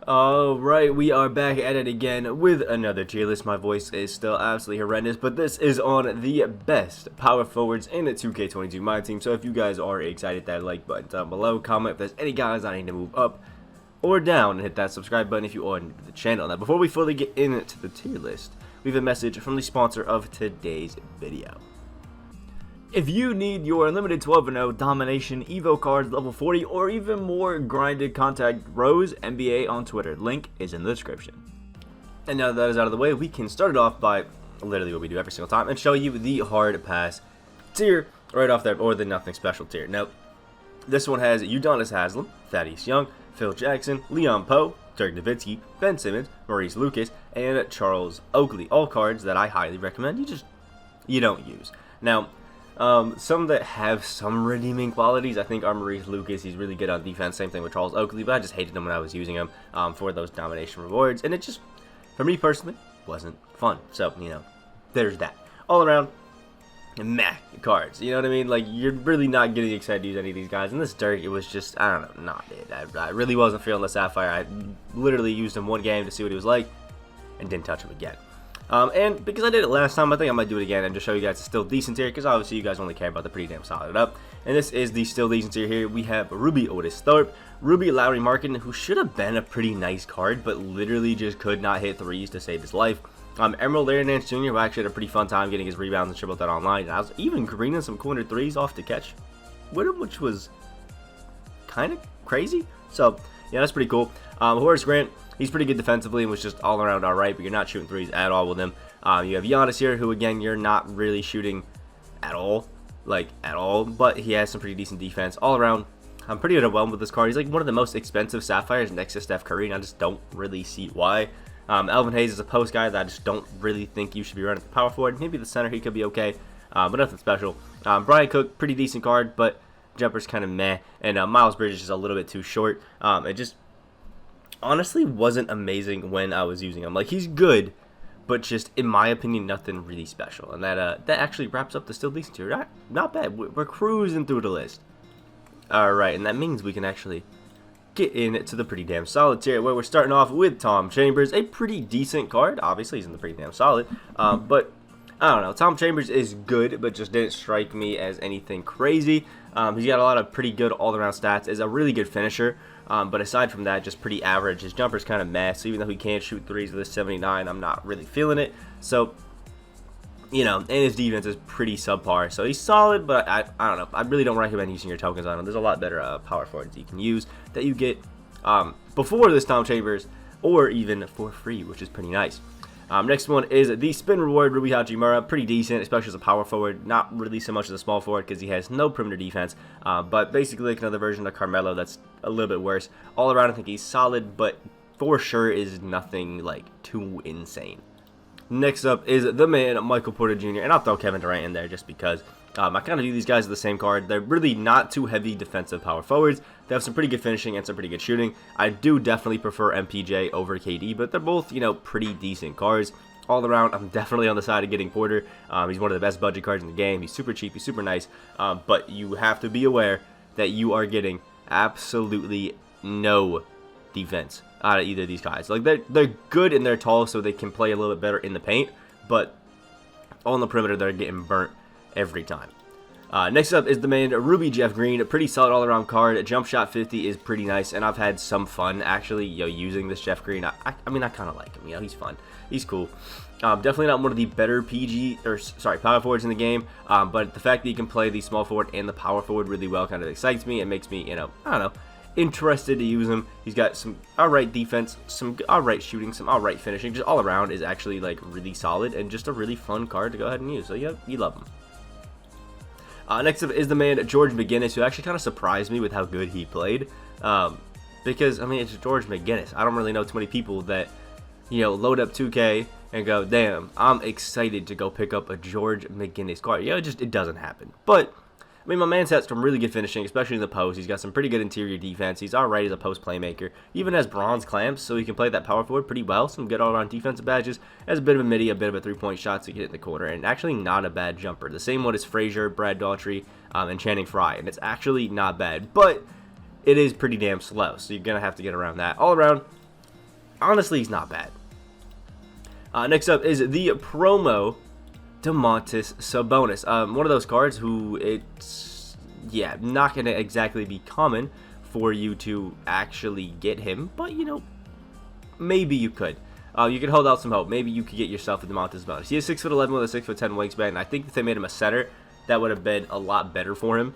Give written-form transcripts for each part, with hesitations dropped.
Alright, we are back at it again with another tier list. My voice is still absolutely horrendous, but this is on the best power forwards in the 2K22 MyTeam. So if you guys are excited, that like button down below, comment if there's any guys I need to move up or down, and hit that subscribe button if you are new to the channel. Now, before we fully get into the tier list, we have a message from the sponsor of today's video. If you need your unlimited 12-0 domination Evo cards, level 40, or even more grinded, contact Rose NBA on Twitter. Link is in the description. And now that is out of the way, we can start it off by literally what we do every single time and show you the hard pass tier right off there, or the nothing special tier. Now, this one has Udonis Haslem, Thaddeus Young, Phil Jackson, Leon Poe, Dirk Nowitzki, Ben Simmons, Maurice Lucas, and Charles Oakley. All cards that I highly recommend you don't use. Now, some that have some redeeming qualities, I think, are Maurice Lucas. He's really good on defense. Same thing with Charles Oakley, but I just hated him when I was using him for those domination rewards. And it just, for me personally, wasn't fun. So, there's that. All around, meh cards. You know what I mean? Like, you're really not getting excited to use any of these guys. And this Dirk, it was just, I don't know, not it. I really wasn't feeling the Sapphire. I literally used him one game to see what he was like and didn't touch him again. And because I did it last time, I think I might do it again and just show you guys it's still decent tier, because obviously you guys only care about the pretty damn solid up. And this is the still decent tier here. We have Ruby Otis Thorpe, Ruby Lowry Markin, who should have been a pretty nice card, but literally just could not hit threes to save his life. Emerald Larry Nance Jr., who actually had a pretty fun time getting his rebounds and triple threat online. And I was even greening some corner threes off to catch with him, which was kind of crazy. So, yeah, that's pretty cool. Horace Grant, he's pretty good defensively and was just all around alright, but you're not shooting threes at all with him. You have Giannis here, who, again, you're not really shooting at all, but he has some pretty decent defense all around. I'm pretty underwhelmed with this card. He's like one of the most expensive Sapphires next to Steph Curry, and I just don't really see why. Elvin Hayes is a post guy that I just don't really think you should be running at the power forward. Maybe the center, he could be okay, but nothing special. Brian Cook, pretty decent card, but jumper's kind of meh, and Miles Bridges is a little bit too short. It just honestly wasn't amazing when I was using him. Like, he's good, but just, in my opinion, nothing really special. And that actually wraps up the still decent tier. Not bad. We're cruising through the list. Alright, and that means we can actually get into the pretty damn solid tier, where we're starting off with Tom Chambers, a pretty decent card. Obviously, he's in the pretty damn solid. But I don't know. Tom Chambers is good, but just didn't strike me as anything crazy. He's got a lot of pretty good all-around stats. Is a really good finisher. But aside from that, just pretty average. His jumper's kind of mess. Even though he can shoot threes with a 79, I'm not really feeling it. So, and his defense is pretty subpar. So he's solid, but I don't know. I really don't recommend using your tokens on him. There's a lot better power forwards you can use that you get before this Tom Chambers, or even for free, which is pretty nice. Next one is the spin reward, Rui Hachimura. Pretty decent, especially as a power forward. Not really so much as a small forward because he has no perimeter defense. But basically like another version of Carmelo that's a little bit worse. All around, I think he's solid, but for sure is nothing like too insane. Next up is the man, Michael Porter Jr. And I'll throw Kevin Durant in there just because I kind of view these guys as the same card. They're really not too heavy defensive power forwards. They have some pretty good finishing and some pretty good shooting. I do definitely prefer MPJ over KD, but they're both, pretty decent cards. All around, I'm definitely on the side of getting Porter. He's one of the best budget cards in the game. He's super cheap. He's super nice. But you have to be aware that you are getting absolutely no defense out of either of these guys. Like, they're good and they're tall, so they can play a little bit better in the paint. But on the perimeter, they're getting burnt every time. Next up is the man, Ruby Jeff Green. A pretty solid all-around card. A jump shot 50 is pretty nice, and I've had some fun actually using this Jeff Green. I mean, I kind of like him. He's fun. He's cool. Definitely not one of the better power forwards in the game, but the fact that you can play the small forward and the power forward really well kind of excites me. It makes me, I don't know, interested to use him. He's got some alright defense, some alright shooting, some alright finishing. Just all around is actually like really solid and just a really fun card to go ahead and use. So you love him. Next up is the man, George McGinnis, who actually kind of surprised me with how good he played. Because, I mean, it's George McGinnis. I don't really know too many people that, load up 2K and go, damn, I'm excited to go pick up a George McGinnis card. It doesn't happen. But, I mean, my man's had some really good finishing, especially in the post. He's got some pretty good interior defense. He's alright as a post playmaker. He even has bronze clamps, so he can play that power forward pretty well. Some good all-around defensive badges. Has a bit of a midi, a bit of a three-point shot so he can hit in the corner, and actually not a bad jumper. The same one as Frazier, Brad Daughtry, and Channing Frye, and it's actually not bad. But it is pretty damn slow, so you're going to have to get around that. All around, honestly, he's not bad. Next up is the promo to Montes Sabonis. One of those cards who it's, yeah, not going to exactly be common for you to actually get him, but, you know, maybe you could. You could hold out some hope. Maybe you could get yourself a Montes Sabonis. He is 6'11" with a 6'10" wingspan, and I think if they made him a center, that would have been a lot better for him.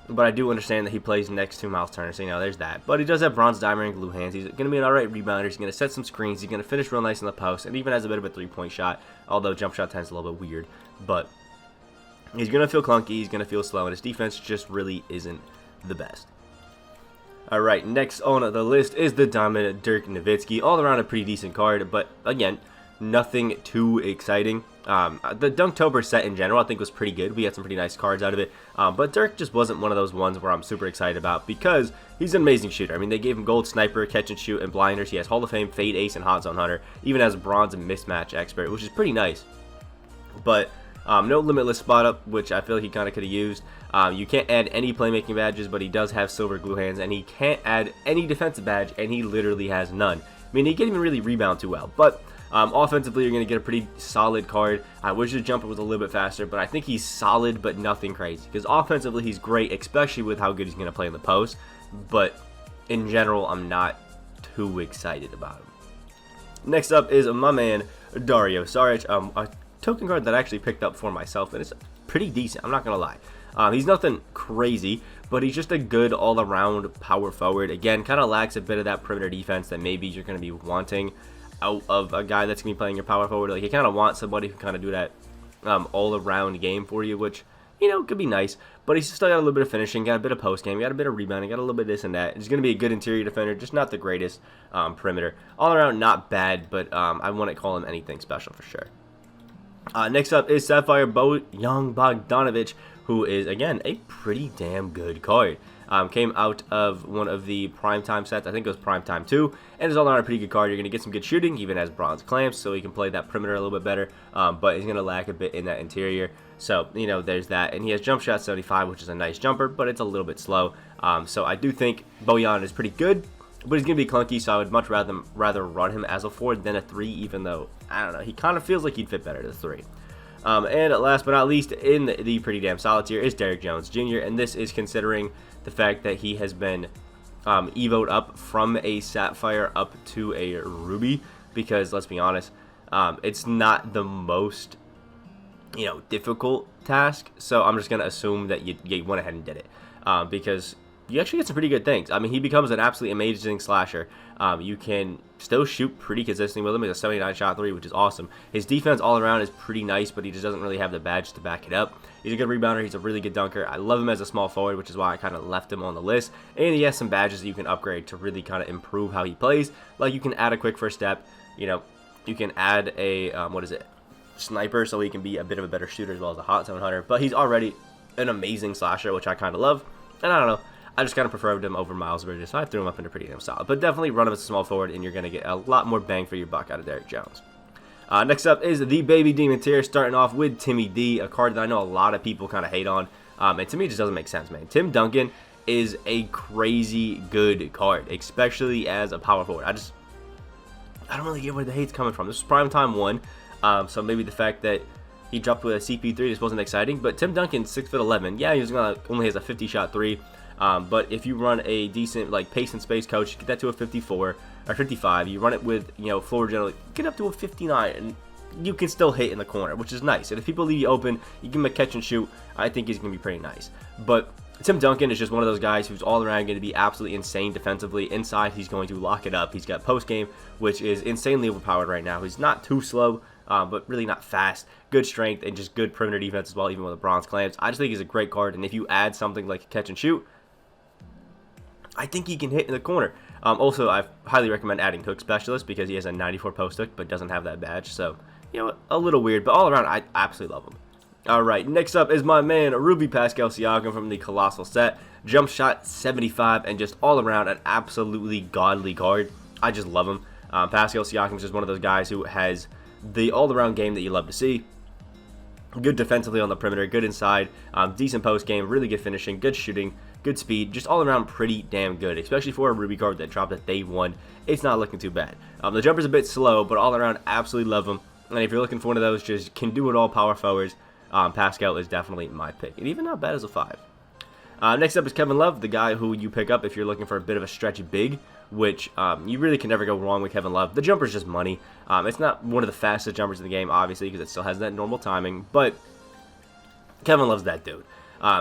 But I do understand that he plays next to Miles Turner, so, you know, there's that. But he does have bronze, diamond, and glue hands. He's going to be an alright rebounder. He's going to set some screens. He's going to finish real nice in the post, and even has a bit of a three-point shot, although jump shot tends a little bit weird. But he's going to feel clunky. He's going to feel slow, and his defense just really isn't the best. Alright, next on the list is the Diamond Dirk Nowitzki. All around a pretty decent card, but again, nothing too exciting. The Dunktober set in general I think was pretty good. We had some pretty nice cards out of it, but Dirk just wasn't one of those ones where I'm super excited about because he's an amazing shooter. I mean, they gave him gold sniper, catch and shoot, and blinders. He has Hall of Fame, fade ace, and hot zone hunter. Even has bronze and mismatch expert, which is pretty nice. But no limitless spot up, which I feel like he kind of could have used. You can't add any playmaking badges, but he does have silver glue hands, and he can't add any defensive badge, and he literally has none. I mean, he can't even really rebound too well, but offensively, you're going to get a pretty solid card. I wish his jumper was a little bit faster, but I think he's solid, but nothing crazy. Because offensively, he's great, especially with how good he's going to play in the post. But in general, I'm not too excited about him. Next up is my man, Dario Saric. A token card that I actually picked up for myself, and it's pretty decent. I'm not going to lie. He's nothing crazy, but he's just a good all-around power forward. Again, kind of lacks a bit of that perimeter defense that maybe you're going to be wanting out of a guy that's going to be playing your power forward. Like, you kind of want somebody who kind of do that all-around game for you, which, you know, could be nice. But he's still got a little bit of finishing, got a bit of post-game, got a bit of rebounding, got a little bit of this and that. He's going to be a good interior defender, just not the greatest perimeter. All-around, not bad, but I wouldn't call him anything special for sure. Next up is Sapphire Bojan Bogdanovic, who is, again, a pretty damn good card. Came out of one of the primetime sets, I think it was primetime 2, and is all around a pretty good card. You're going to get some good shooting, even has bronze clamps, so he can play that perimeter a little bit better, but he's going to lack a bit in that interior, so, you know, there's that. And he has jump shot 75, which is a nice jumper, but it's a little bit slow, so I do think Bojan is pretty good, but he's going to be clunky, so I would much rather run him as a 4 than a 3, even though, I don't know, he kind of feels like he'd fit better as a 3. And last but not least, in the pretty damn solid tier is Derrick Jones Jr., and this is considering the fact that he has been evoed up from a Sapphire up to a Ruby, because, let's be honest, it's not the most, you know, difficult task, so I'm just going to assume that you went ahead and did it, because you actually get some pretty good things. I mean, he becomes an absolutely amazing slasher. You can still shoot pretty consistently with him. He's a 79 shot 3, which is awesome. His defense all around is pretty nice, but he just doesn't really have the badge to back it up. He's a good rebounder. He's a really good dunker. I love him as a small forward, which is why I kind of left him on the list. And he has some badges that you can upgrade to really kind of improve how he plays. Like, you can add a quick first step. You know, you can add a, sniper, so he can be a bit of a better shooter as well as a hot zone hunter. But he's already an amazing slasher, which I kind of love. And I don't know, I just kind of preferred him over Miles Bridges, so I threw him up into pretty damn solid. But definitely run him as a small forward, and you're going to get a lot more bang for your buck out of Derrick Jones. Next up is the Baby Demon tier, starting off with Timmy D, a card that I know a lot of people kind of hate on. And to me, it just doesn't make sense, man. Tim Duncan is a crazy good card, especially as a power forward. I don't really get where the hate's coming from. This is primetime 1, so maybe the fact that he dropped with a CP3 just wasn't exciting. But Tim Duncan, 6'11", yeah, he only has a 50 shot 3. But if you run a decent, like, pace and space coach, get that to a 54 or 55. You run it with, you know, floor generally, get up to a 59, and you can still hit in the corner, which is nice. And if people leave you open, you give him a catch and shoot, I think he's going to be pretty nice. But Tim Duncan is just one of those guys who's all around going to be absolutely insane defensively. Inside, he's going to lock it up. He's got post game, which is insanely overpowered right now. He's not too slow, but really not fast. Good strength and just good perimeter defense as well, even with the bronze clamps. I just think he's a great card, and if you add something like a catch and shoot, I think he can hit in the corner. Also, I highly recommend adding Hook Specialist because he has a 94 post hook but doesn't have that badge. So, you know, a little weird, but all around, I absolutely love him. Alright, next up is my man, Ruby Pascal Siakam from the Colossal set. Jump shot 75 and just all around an absolutely godly card. I just love him. Pascal Siakam is just one of those guys who has the all-around game that you love to see. Good defensively on the perimeter, good inside, decent post game, really good finishing, good shooting, good speed, just all around pretty damn good, especially for a Ruby card that dropped at day 1. It's not looking too bad. The jumper's a bit slow, but all around, absolutely love him. And if you're looking for one of those, just can do it all power forwards, Pascal is definitely my pick. And even not bad as a 5. Next up is Kevin Love, the guy who you pick up if you're looking for a bit of a stretchy big, which you really can never go wrong with Kevin Love. The jumper's just money. It's not one of the fastest jumpers in the game, obviously, because it still has that normal timing, but Kevin Love's that dude.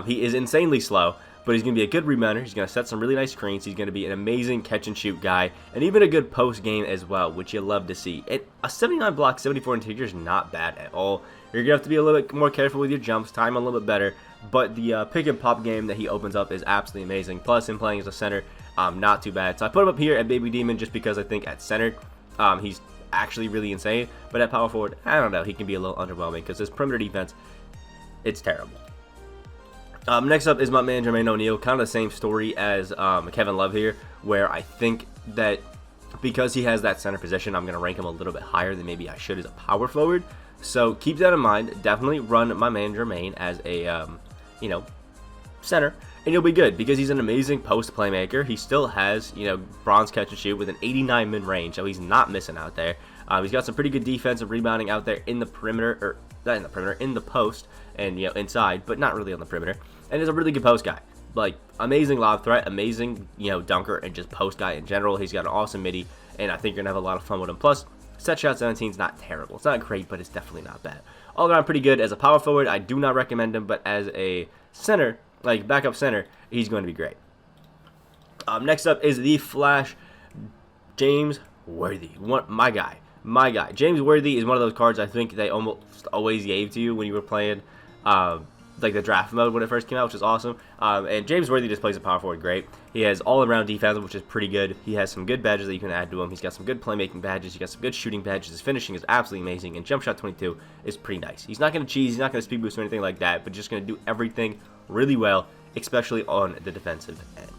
He is insanely slow, but he's going to be a good rebounder. He's going to set some really nice screens. He's going to be an amazing catch-and-shoot guy, and even a good post game as well, which you love to see. A 79 block, 74 interior is not bad at all. You're going to have to be a little bit more careful with your jumps, time a little bit better, but the pick-and-pop game that he opens up is absolutely amazing. Plus, him playing as a center, not too bad. So I put him up here at Baby Demon just because I think at center, he's actually really insane, but at power forward, I don't know, he can be a little underwhelming because his perimeter defense, it's terrible. Next up is my man Jermaine ONeil, kind of the same story as Kevin Love here, where I think that because he has that center position, I'm going to rank him a little bit higher than maybe I should as a power forward. So keep that in mind. Definitely run my man Jermaine as a, center, and you'll be good because he's an amazing post playmaker. He still has, bronze catch and shoot with an 89 mid range, so he's not missing out there. He's got some pretty good defensive rebounding out there in the perimeter, or not in the perimeter, in the post, and inside, but not really on the perimeter. And he's a really good post guy. Like, amazing lob threat, amazing, dunker, and just post guy in general. He's got an awesome midi, and I think you're going to have a lot of fun with him. Plus, set shot 17 is not terrible. It's not great, but it's definitely not bad. All around pretty good. As a power forward, I do not recommend him, but as a center, like backup center, he's going to be great. Next up is the Flash, James Worthy. My guy. James Worthy is one of those cards I think they almost always gave to you when you were playing like the draft mode when it first came out, which is awesome. And James Worthy just plays a power forward great. He has all-around defense, which is pretty good. He has some good badges that you can add to him. He's got some good playmaking badges. He's got some good shooting badges. His finishing is absolutely amazing, and jump shot 22 is pretty nice. He's not going to cheese. He's not going to speed boost or anything like that, but just going to do everything really well, especially on the defensive end.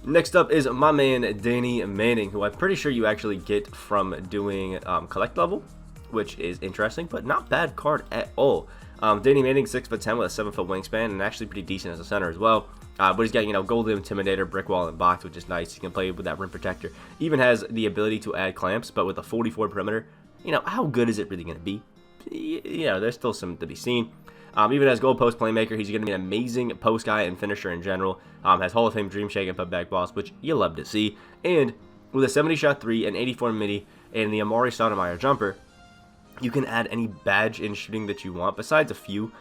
Next up is my man Danny Manning, who I'm pretty sure you actually get from doing collect level, which is interesting, but not bad card at all. Danny Manning, 6'10" with a 7-foot wingspan, and actually pretty decent as a center as well. But he's got, Golden Intimidator, Brick Wall, and Box, which is nice. He can play with that rim protector. Even has the ability to add clamps, but with a 44 perimeter, how good is it really going to be? There's still some to be seen. Even as goal post playmaker, he's going to be an amazing post guy and finisher in general. Has Hall of Fame Dream Shake and Putback Boss, which you love to see. And with a 70 shot 3, an 84 midi, and the Amari Stoudemire jumper, you can add any badge in shooting that you want, besides a few.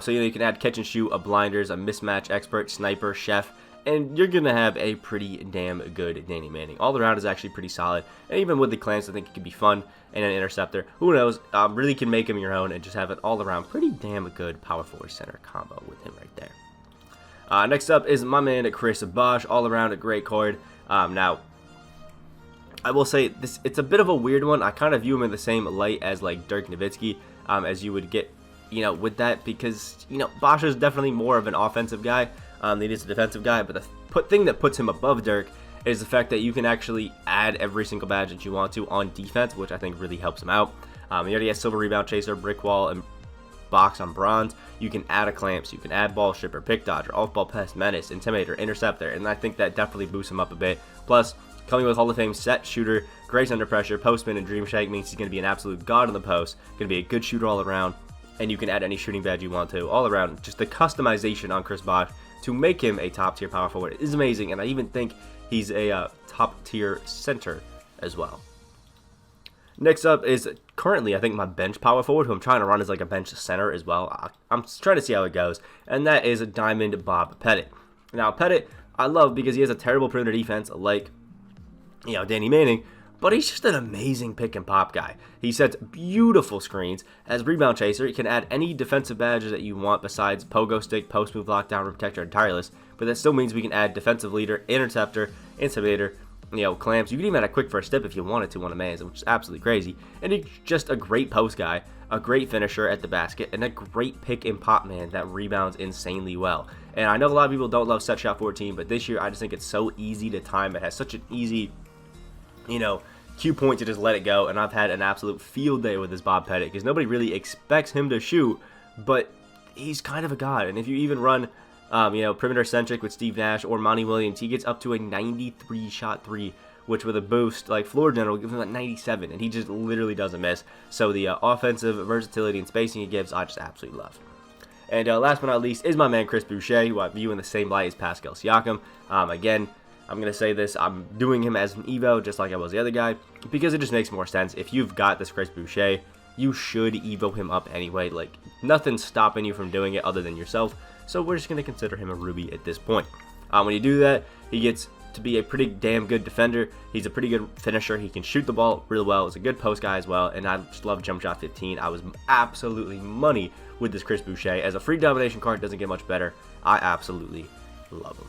So, you can add catch and shoot, a blinders, a mismatch expert, sniper, chef, and you're going to have a pretty damn good Danny Manning. All around is actually pretty solid, and even with the clamps, I think it could be fun, and an interceptor. Who knows? Really can make him your own and just have an all-around pretty damn good power forward center combo with him right there. Next up is my man Chris Bosh. All around a great card. Now, I will say it's a bit of a weird one. I kind of view him in the same light as like Dirk Nowitzki, as you would get, with that, because Bosh is definitely more of an offensive guy than he is a defensive guy. But the thing that puts him above Dirk is the fact that you can actually add every single badge that you want to on defense, which I think really helps him out. He already has Silver Rebound Chaser, Brick Wall, and Box on bronze. You can add a clamps, you can add Ball Stripper, Pick Dodger, Off Ball Pest, Menace, Intimidator, Interceptor, and I think that definitely boosts him up a bit. Plus, coming with Hall of Fame set shooter, grace under pressure, postman, and dream shake means he's going to be an absolute god in the post, going to be a good shooter all around, and you can add any shooting badge you want to. All around, just the customization on Chris Bosh to make him a top tier power forward is amazing, and I even think he's a top tier center as well. Next up is currently, I think, my bench power forward, who I'm trying to run as like a bench center as well. I'm trying to see how it goes, and that is Diamond Bob Pettitt. Now, Pettitt, I love because he has a terrible perimeter defense like, Danny Manning, but he's just an amazing pick and pop guy. He sets beautiful screens, has rebound chaser. He can add any defensive badges that you want besides pogo stick, post move, lockdown, rim protector, and tireless, but that still means we can add defensive leader, interceptor, intimidator, clamps. You can even add a quick first step if you wanted to on a man's, which is absolutely crazy. And he's just a great post guy, a great finisher at the basket, and a great pick and pop man that rebounds insanely well. And I know a lot of people don't love set shot 14, but this year I just think it's so easy to time. It has such an easy, cue point to just let it go. And I've had an absolute field day with this Bob Pettitt because nobody really expects him to shoot, but he's kind of a god. And if you even run perimeter centric with Steve Nash or Monty Williams. He gets up to a 93 shot three, which with a boost, like floor general, gives him like 97, and he just literally doesn't miss. So the offensive versatility and spacing he gives, I just absolutely love. And last but not least is my man Chris Boucher, who I view in the same light as Pascal Siakam. Again, I'm going to say this, I'm doing him as an Evo, just like I was the other guy, because it just makes more sense. If you've got this Chris Boucher, you should Evo him up anyway. Like, nothing's stopping you from doing it other than yourself, so we're just going to consider him a Ruby at this point. When you do that, he gets to be a pretty damn good defender. He's a pretty good finisher. He can shoot the ball real well. He's a good post guy as well, and I just love jump shot 15. I was absolutely money with this Chris Boucher. As a free domination card, doesn't get much better. I absolutely love him.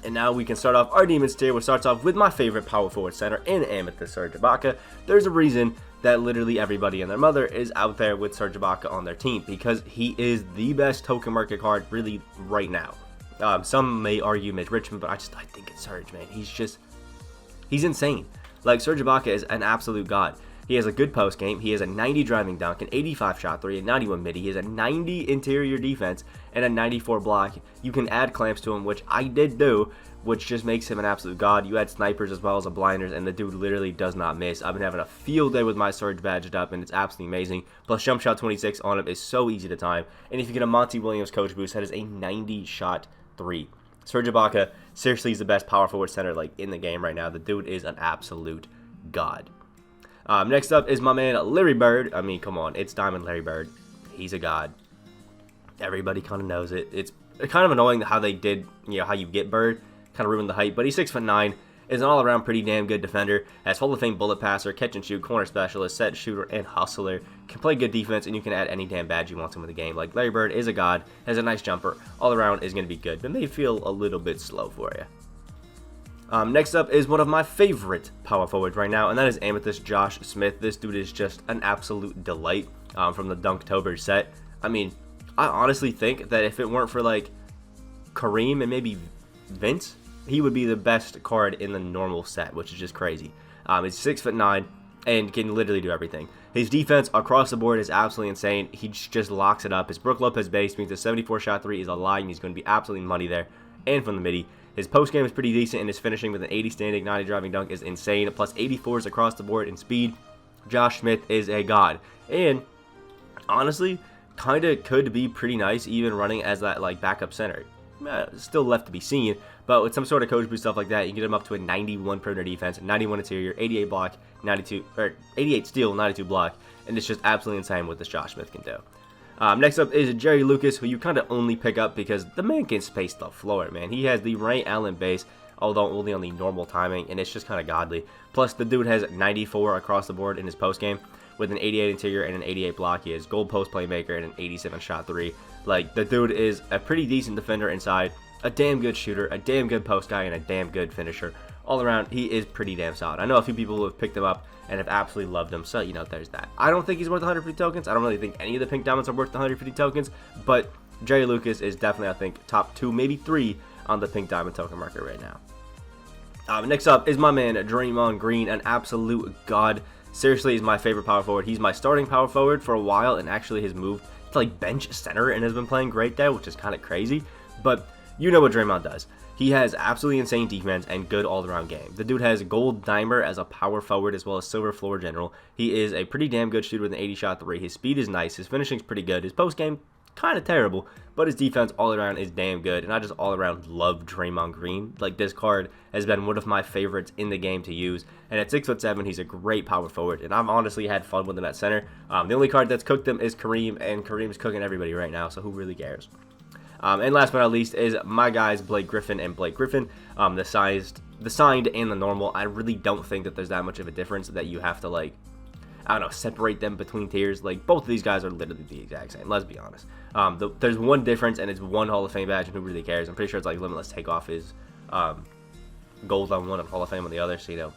And now we can start off our Demons tier, which starts off with my favorite power forward center in Amethyst, Serge Ibaka. There's a reason that literally everybody and their mother is out there with Serge Ibaka on their team, because he is the best token market card really right now. Some may argue Mitch Richmond, but I think it's Serge, man. He's insane. Like, Serge Ibaka is an absolute god. He has a good post game. He has a 90 driving dunk, an 85 shot three, a 91 midi. He has a 90 interior defense and a 94 block. You can add clamps to him, which I did do, which just makes him an absolute god. You add snipers as well as a blinders, and the dude literally does not miss. I've been having a field day with my Serge badged up, and it's absolutely amazing. Plus, jump shot 26 on him is so easy to time. And if you get a Monty Williams coach boost, that is a 90 shot three. Serge Ibaka seriously is the best power forward center like in the game right now. The dude is an absolute god. Next up is my man Larry Bird. I mean, come on, it's Diamond Larry Bird. He's a god. Everybody kind of knows it. It's kind of annoying how they did, how you get Bird. Kind of ruined the height, but he's 6'9", is an all-around pretty damn good defender. Has Hall of Fame bullet passer, catch and shoot, corner specialist, set shooter, and hustler. Can play good defense, and you can add any damn badge you want to him in the game. Like, Larry Bird is a god, has a nice jumper, all around is going to be good, but may feel a little bit slow for you. Next up is one of my favorite power forwards right now, and that is Amethyst Josh Smith. This dude is just an absolute delight from the Dunktober set. I mean, I honestly think that if it weren't for, like, Kareem and maybe Vince, he would be the best card in the normal set, which is just crazy. He's 6'9" and can literally do everything. His defense across the board is absolutely insane. He just locks it up. His Brook Lopez base means the 74 shot three is a lie, and he's going to be absolutely money there. And from the midi, his post game is pretty decent, and his finishing with an 80 standing, 90 driving dunk is insane. Plus 84s across the board in speed. Josh Smith is a god, and honestly, kind of could be pretty nice even running as that like backup center. Still left to be seen, but with some sort of coach boost stuff like that, you can get him up to a 91 perimeter defense, 91 interior, 88 block, 88 steal, 92 block, and it's just absolutely insane what this Josh Smith can do. Next up is Jerry Lucas, who you kind of only pick up because the man can space the floor, man. He has the Ray Allen base, although only on the normal timing, and it's just kind of godly. Plus, the dude has 94 across the board in his post game with an 88 interior and an 88 block. He has gold post playmaker and an 87 shot three. Like, the dude is a pretty decent defender inside, a damn good shooter, a damn good post guy, and a damn good finisher. All around, he is pretty damn solid. I know a few people who have picked him up and have absolutely loved him, so, there's that. I don't think he's worth 150 tokens. I don't really think any of the pink diamonds are worth 150 tokens, but Jerry Lucas is definitely, I think, top 2, maybe 3 on the pink diamond token market right now. Next up is my man Draymond Green, an absolute god. Seriously, he's my favorite power forward. He's my starting power forward for a while, and actually has moved to like bench center and has been playing great there, which is kind of crazy. But you know what Draymond does. He has absolutely insane defense and good all-around game. The dude has gold dimer as a power forward as well as silver floor general. He is a pretty damn good shooter with an 80 shot three. His speed is nice. His finishing's pretty good. His post game kind of terrible, but his defense all around is damn good, and I just all around love Draymond Green. Like, this card has been one of my favorites in the game to use, and at 6'7", he's a great power forward, and I've honestly had fun with him at center. The only card that's cooked him is Kareem, and Kareem's cooking everybody right now, so who really cares? And last but not least is my guys Blake Griffin and Blake Griffin. The signed and the normal, I really don't think that there's that much of a difference that you have to, like, I don't know, separate them between tiers. Like, both of these guys are literally the exact same, let's be honest. There's one difference, and it's one Hall of Fame badge, and who really cares? I'm pretty sure it's like Limitless Takeoff is gold on one and Hall of Fame on the other, so,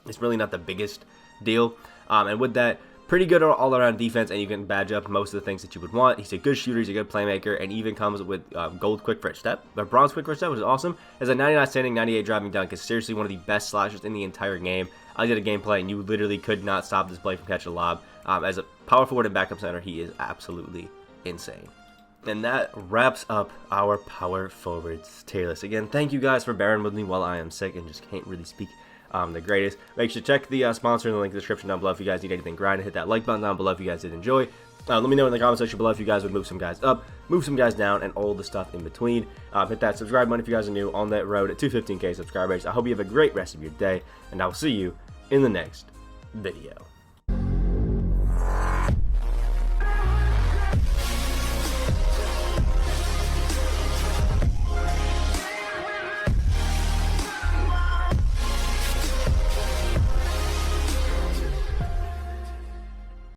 it's really not the biggest deal. And with that, pretty good all-around defense, and you can badge up most of the things that you would want. He's a good shooter, he's a good playmaker, and even comes with gold quick first step, or bronze quick first step, which is awesome. As a 99 standing, 98 driving dunk is seriously one of the best slashers in the entire game. I did a gameplay, and you literally could not stop this play from catching a lob. As a power forward and backup center, he is absolutely insane. And that wraps up our power forwards tier list. Again, thank you guys for bearing with me while I am sick and just can't really speak the greatest. Make sure to check the sponsor in the link in the description down below if you guys need anything grinded. Hit that like button down below if you guys did enjoy. Let me know in the comment section below if you guys would move some guys up, move some guys down, and all the stuff in between. Hit that subscribe button if you guys are new on that road to 15K subscribers. I hope you have a great rest of your day, and I will see you in the next video.